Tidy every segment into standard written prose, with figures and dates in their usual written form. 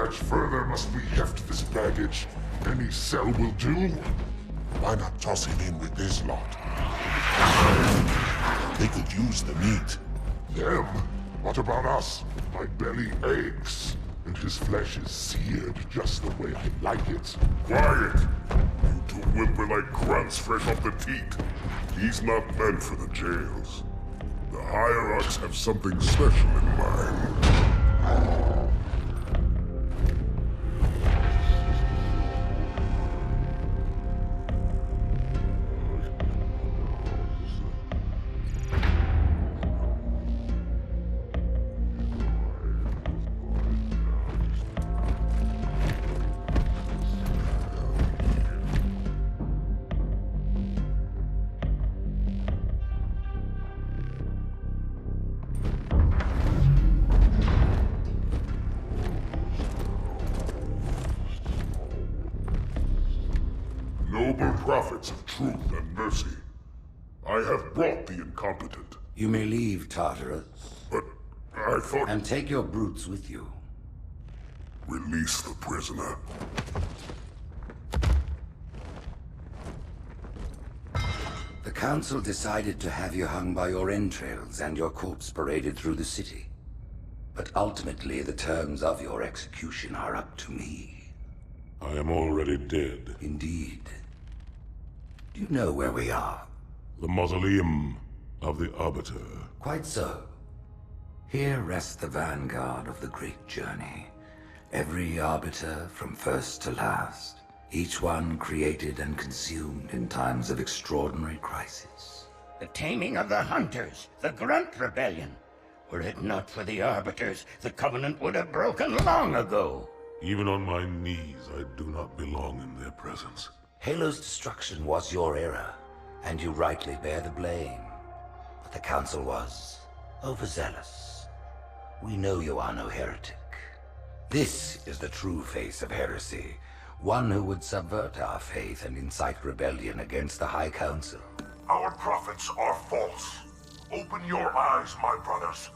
much further must we heft this baggage? Any cell will do? Why not toss him in with this lot? They could use the meat. Them? What about us? My belly aches, and his flesh is seared just the way I like it. Quiet! You two whimper-like grunts fresh off the teat. He's not meant for the jails. The hierarchs have something special in mind. Noble prophets of truth and mercy, I have brought the incompetent. You may leave, Tartarus. But I thought... And take your brutes with you. Release the prisoner. The Council decided to have you hung by your entrails and your corpse paraded through the city. But ultimately, the terms of your execution are up to me. I am already dead. Indeed. Do you know where we are? The mausoleum of the Arbiter. Quite so. Here rests the vanguard of the great journey. Every Arbiter from first to last. Each one created and consumed in times of extraordinary crisis. The taming of the Hunters, the Grunt Rebellion. Were it not for the Arbiters, the Covenant would have broken long ago. Even on my knees, I do not belong in their presence. Halo's destruction was your error, and you rightly bear the blame. But the Council was overzealous. We know you are no heretic. This is the true face of heresy, one who would subvert our faith and incite rebellion against the High Council. Our prophets are false. Open your eyes, my brothers.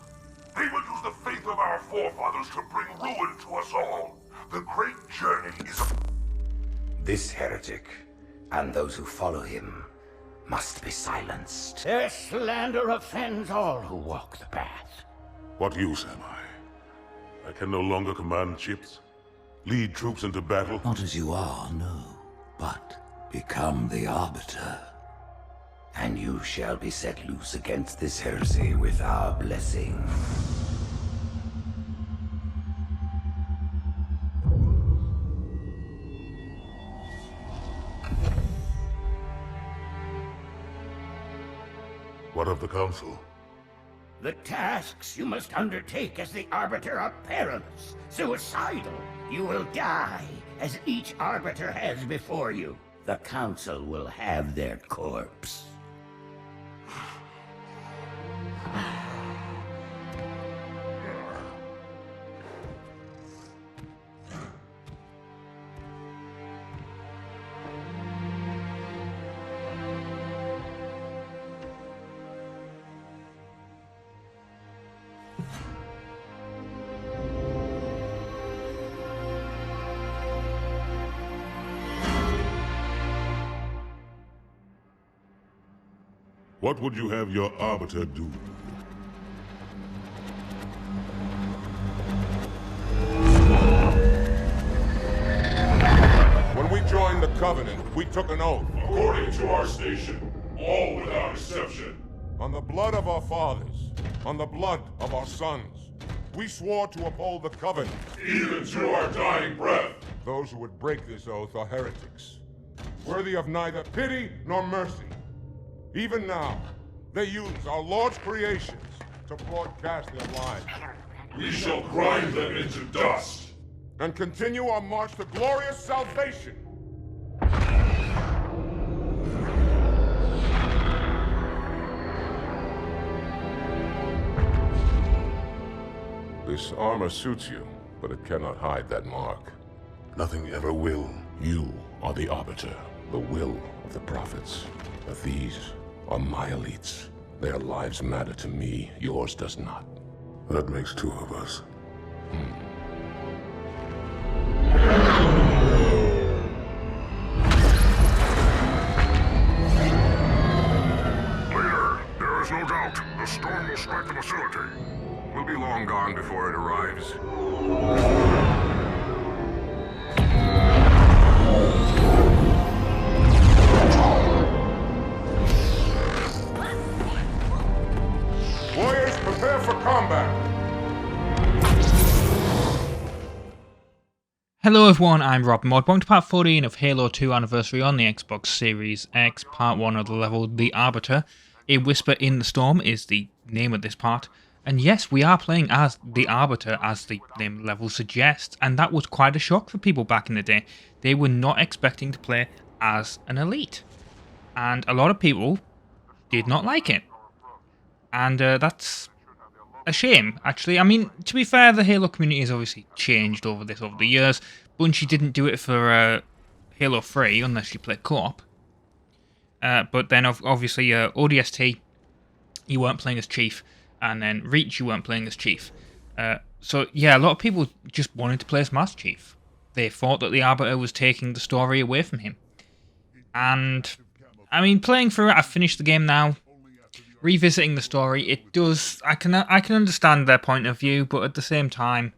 They will use the faith of our forefathers to bring ruin to us all. The great journey is a... This heretic, and those who follow him, must be silenced. Their slander offends all who walk the path. What use am I? I can no longer command ships, lead troops into battle. Not as you are, no, but become the Arbiter. And you shall be set loose against this heresy with our blessing. What of the Council? The tasks you must undertake as the Arbiter are perilous, suicidal. You will die, as each Arbiter has before you. The Council will have their corpse. What would you have your Arbiter do? When we joined the Covenant, we took an oath. According to our station, all without exception. On the blood of our fathers, on the blood of our sons, we swore to uphold the Covenant. Even to our dying breath. Those who would break this oath are heretics, worthy of neither pity nor mercy. Even now, they use our Lord's creations to broadcast their lies. We shall grind them into dust. And continue our march to glorious salvation. This armor suits you, but it cannot hide that mark. Nothing ever will. You are the Arbiter, the will of the prophets. But these are my elites. Their lives matter to me, yours does not. That makes two of us. no doubt. The storm will strike the facility. We'll be long gone before it arrives. Warriors, prepare for combat! Hello everyone, I'm RobtheMod. Welcome to part 14 of Halo 2 Anniversary on the Xbox Series X. Part 1 of the level, The Arbiter. A Whisper in the Storm is the name of this part. And yes, we are playing as the Arbiter, as the name of the level suggests. And that was quite a shock for people back in the day. They were not expecting to play as an elite. And a lot of people did not like it. And that's a shame, actually. I mean, to be fair, the Halo community has obviously changed over the years. Bungie didn't do it for Halo 3 unless you play co-op. But then obviously ODST, you weren't playing as Chief, and then Reach, you weren't playing as Chief. So yeah, a lot of people just wanted to play as Master Chief. They thought that the Arbiter was taking the story away from him. And I mean, playing through it, I've finished the game now. Revisiting the story, it does. I can understand their point of view, but at the same time,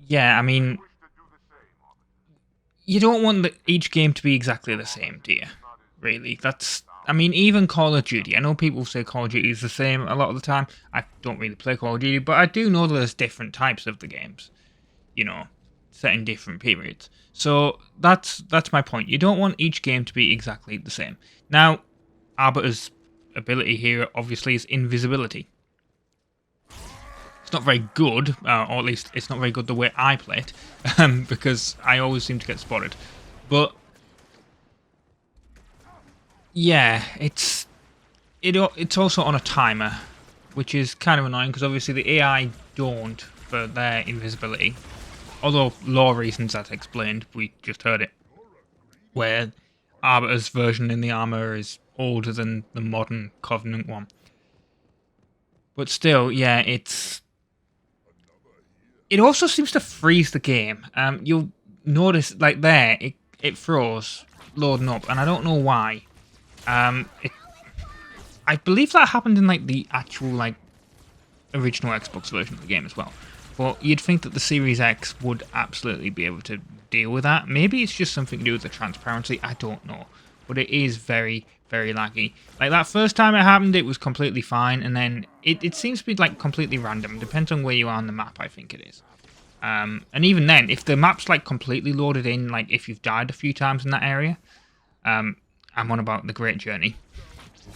yeah, I mean, you don't want each game to be exactly the same, do you? Really, I mean, even Call of Duty. I know people say Call of Duty is the same a lot of the time. I don't really play Call of Duty, but I do know there's different types of the games. You know, set in different periods. So that's my point. You don't want each game to be exactly the same. Now, Arbiter's ability here obviously is invisibility. It's not very good, or at least it's not very good the way I play it, because I always seem to get spotted. But yeah, it's also on a timer, which is kind of annoying because obviously the AI don't for their invisibility. Although law reasons, that's explained, we just heard it, where Arbiter's version in the armor is older than the modern Covenant one. But still, yeah, it also seems to freeze the game. You'll notice, like there, it froze loading up, and I don't know why. I believe that happened in like the actual like original Xbox version of the game as well. But you'd think that the Series X would absolutely be able to deal with that. Maybe it's just something to do with the transparency. I don't know. But it is very, very laggy. Like that first time it happened, it was completely fine. And then it seems to be like completely random. Depends on where you are on the map, I think it is. And even then, if the map's like completely loaded in, like if you've died a few times in that area, I'm on about the Great Journey.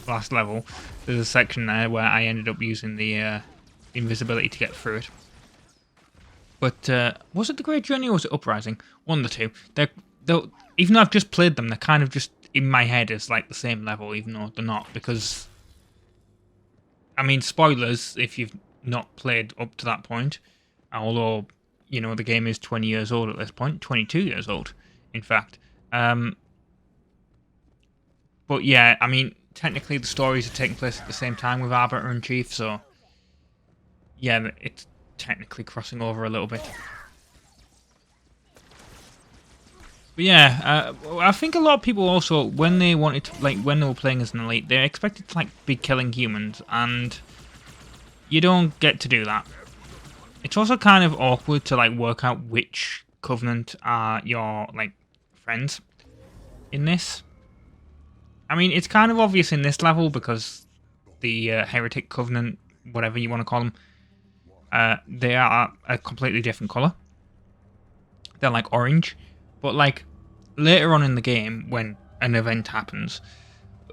Last level, there's a section there where I ended up using the invisibility to get through it. But was it the Great Journey or was it Uprising? One of the two. They're even though I've just played them, they're kind of just in my head as like the same level, even though they're not. Because, I mean, spoilers if you've not played up to that point. Although, you know, the game is 20 years old at this point. 22 years old, in fact. But yeah, I mean, technically the stories are taking place at the same time with Arbiter and Chief, so yeah, it's technically crossing over a little bit. But yeah, I think a lot of people also, when they wanted to, like, when they were playing as an elite, they expected to, like, be killing humans, and you don't get to do that. It's also kind of awkward to, like, work out which Covenant are your, like, friends in this. I mean, it's kind of obvious in this level because the Heretic Covenant, whatever you want to call them, they are a completely different colour. They're like orange. But like later on in the game, when an event happens,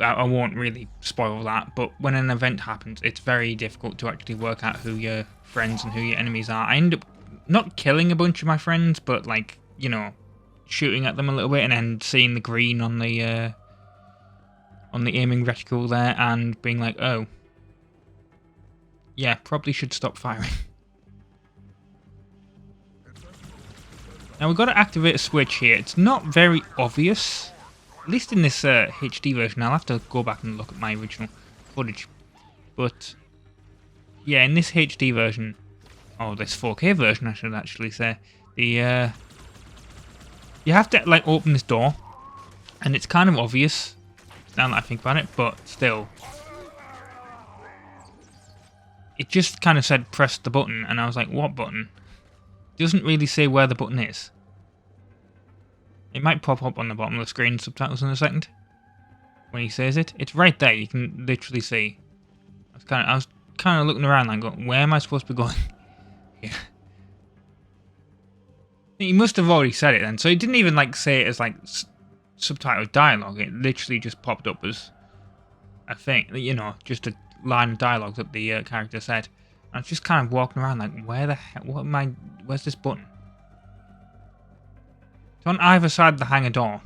I won't really spoil that, but when an event happens, it's very difficult to actually work out who your friends and who your enemies are. I end up not killing a bunch of my friends, but like, you know, shooting at them a little bit and then seeing the green on the aiming reticle there and being like, oh, yeah, probably should stop firing. Now we've got to activate a switch here. It's not very obvious, at least in this HD version. I'll have to go back and look at my original footage. But yeah, in this HD version, or this 4K version I should actually say, the you have to like open this door, and it's kind of obvious now that I think about it, but still, it just kind of said press the button, and I was like, what button? It doesn't really say where the button is. It might pop up on the bottom of the screen, subtitles in a second. When he says it. It's right there, you can literally see. I was kind of looking around like, where am I supposed to be going? Yeah. He must have already said it then, so he didn't even like say it as like subtitled dialogue. It literally just popped up as a thing, you know, just a line of dialogue that the character said. And I was just kind of walking around like, where the hell, where's this button? It's on either side of the hangar door.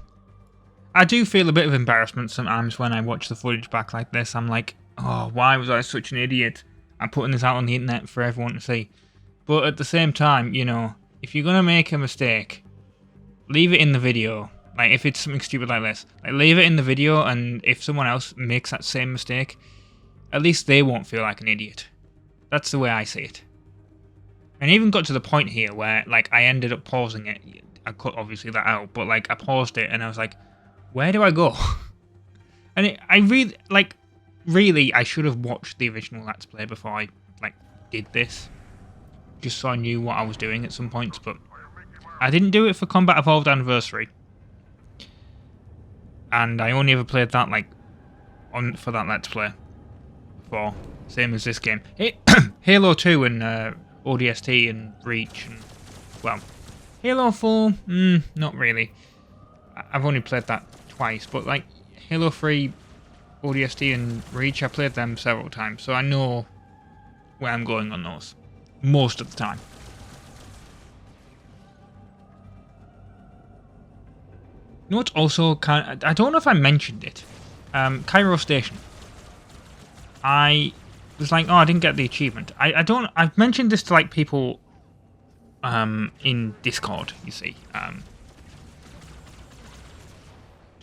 I do feel a bit of embarrassment sometimes when I watch the footage back like this. I'm like, oh, why was I such an idiot? I'm putting this out on the internet for everyone to see. But at the same time, you know, if you're going to make a mistake, leave it in the video. Like, if it's something stupid like this, like, leave it in the video, and if someone else makes that same mistake, at least they won't feel like an idiot. That's the way I see it. And it even got to the point here where, like, I ended up pausing it. I cut, obviously, that out, but, like, I paused it, and I was like, where do I go? And really, I should have watched the original Let's Play before I, like, did this. Just so I knew what I was doing at some points, but I didn't do it for Combat Evolved Anniversary. And I only ever played that, like, for that Let's Play before. Same as this game. Halo 2 and ODST and Reach and, well, Halo 4, not really. I've only played that twice, but, like, Halo 3, ODST and Reach, I played them several times, so I know where I'm going on those. Most of the time. You know what's also kind of, I don't know if I mentioned it. Cairo Station. I was like, oh, I didn't get the achievement. I've mentioned this to like people in Discord, you see.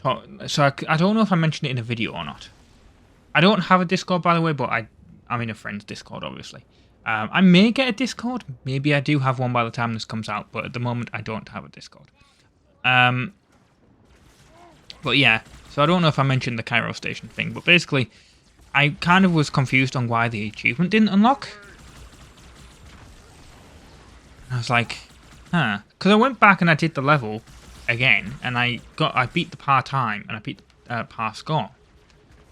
So I don't know if I mentioned it in a video or not. I don't have a Discord, by the way, but I'm in a friend's Discord, obviously. I may get a Discord. Maybe I do have one by the time this comes out, but at the moment I don't have a Discord. But yeah, so I don't know if I mentioned the Cairo Station thing, but basically I kind of was confused on why the achievement didn't unlock. And I was like, huh. Because I went back and I did the level again, and I beat the par time, and I beat the par score.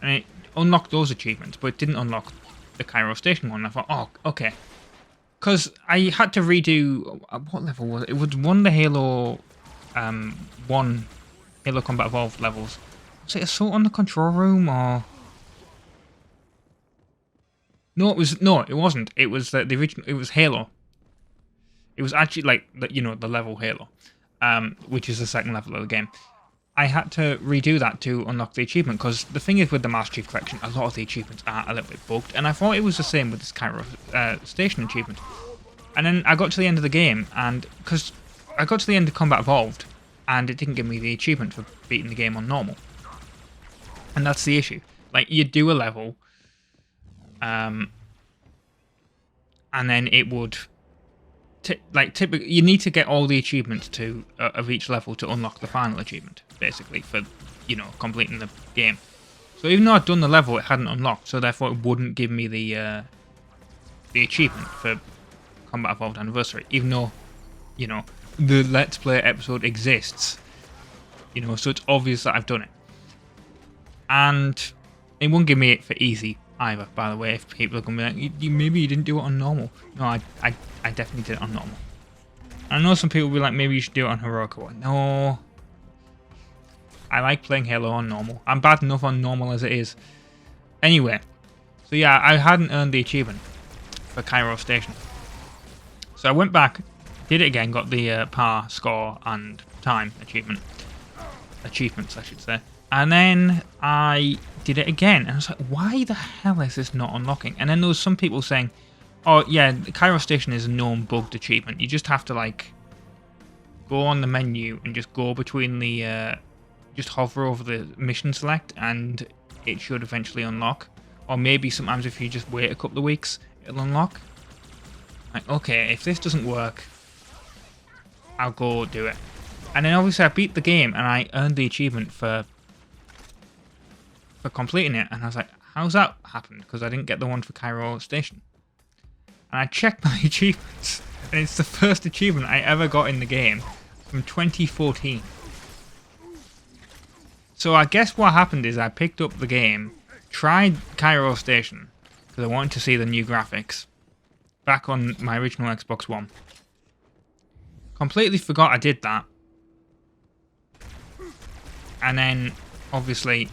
And it unlocked those achievements, but it didn't unlock the Cairo Station one. I thought, oh, okay. Because I had to redo, what level was it? It was one of the Halo Combat Evolved levels. Was it Assault on the Control Room, or... No, it wasn't. It was the original, it was Halo. It was actually like, the level Halo, which is the second level of the game. I had to redo that to unlock the achievement, because the thing is with the Master Chief Collection, a lot of the achievements are a little bit bugged, and I thought it was the same with this Cairo Station achievement. And then I got to the end of the game, and because I got to the end of Combat Evolved, and it didn't give me the achievement for beating the game on normal. And that's the issue. Like, you do a level, and then it would... typically, you need to get all the achievements of each level to unlock the final achievement, basically, for, completing the game. So even though I'd done the level, it hadn't unlocked, so therefore it wouldn't give me the achievement for Combat Evolved Anniversary, even though, the Let's Play episode exists, so it's obvious that I've done it. And it won't give me it for easy either, by the way, if people are going to be like, maybe you didn't do it on normal. No, I definitely did it on normal. I know some people will be like, maybe you should do it on heroic. No. I like playing Halo on normal. I'm bad enough on normal as it is. Anyway, so yeah, I hadn't earned the achievement for Cairo Station. So I went back, did it again, got the par, score, and time achievements, I should say. And then I did it again, and I was like, why the hell is this not unlocking? And then there was some people saying, oh yeah, the Cairo Station is a known bugged achievement. You just have to like go on the menu and just go between the just hover over the mission select, and it should eventually unlock. Or maybe sometimes if you just wait a couple of weeks, it'll unlock. Like, okay, if this doesn't work, I'll go do it. And then obviously I beat the game and I earned the achievement for completing it, and I was like, how's that happened? Because I didn't get the one for Cairo Station. And I checked my achievements, and it's the first achievement I ever got in the game from 2014. So I guess what happened is I picked up the game, tried Cairo Station, because I wanted to see the new graphics, back on my original Xbox One. Completely forgot I did that. And then, obviously,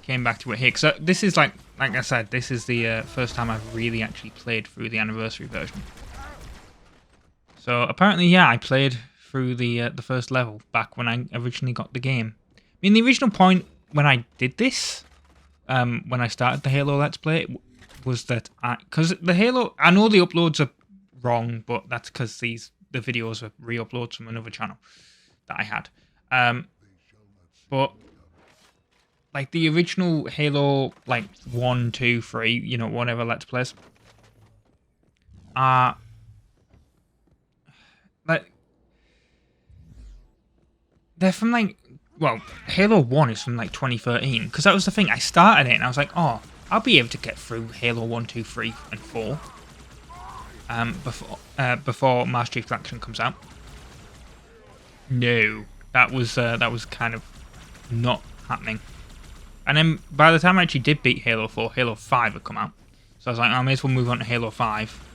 came back to it here. So this is like I said, this is the first time I've really actually played through the anniversary version. So apparently, yeah, I played through the first level back when I originally got the game. I mean, the original point when I did this, when I started the Halo Let's Play, was that because the Halo, I know the uploads are wrong, but that's because the videos are re-uploads from another channel that I had. But like the original Halo, like 1, 2, 3, you know, whatever Let's Plays, like they're from like, well, Halo 1 is from like 2013, because that was the thing. I started it and I was like, oh, I'll be able to get through Halo 1, 2, 3, and 4 before Master Chief Collection comes out. No, that was kind of not happening. And then by the time I actually did beat Halo 4, Halo 5 had come out. So I was like, I may as well move on to Halo 5.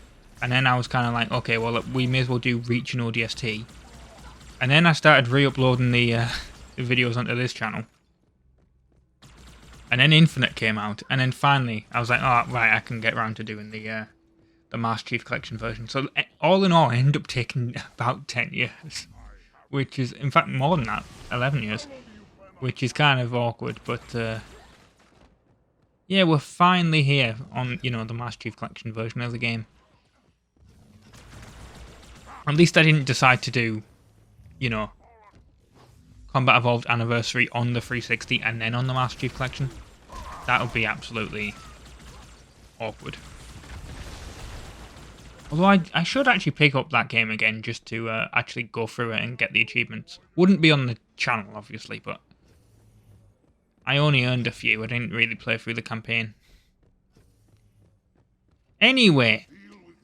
And then I was kind of like, okay, well, we may as well do Reach and ODST. And then I started re-uploading the videos onto this channel. And then Infinite came out. And then finally, I was like, oh, right, I can get around to doing the Master Chief Collection version. So all in all, I ended up taking about 10 years. Which is, in fact, more than that, 11 years. Which is kind of awkward, but yeah, we're finally here on, you know, the Master Chief Collection version of the game. At least I didn't decide to do, you know, Combat Evolved Anniversary on the 360 and then on the Master Chief Collection. That would be absolutely awkward. Although I should actually pick up that game again just to actually go through it and get the achievements. Wouldn't be on the channel, obviously, but I only earned a few. I didn't really play through the campaign. Anyway,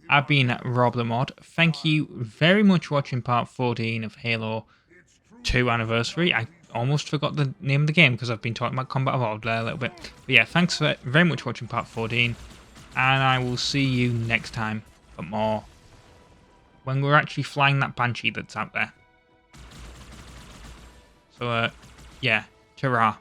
I've been RobtheMod. Thank you very much for watching part 14 of Halo 2 Anniversary. I almost forgot the name of the game because I've been talking about Combat Evolved there a little bit. But yeah, thanks very much for watching part 14. And I will see you next time for more. When we're actually flying that Banshee that's out there. So, yeah, ta-ra.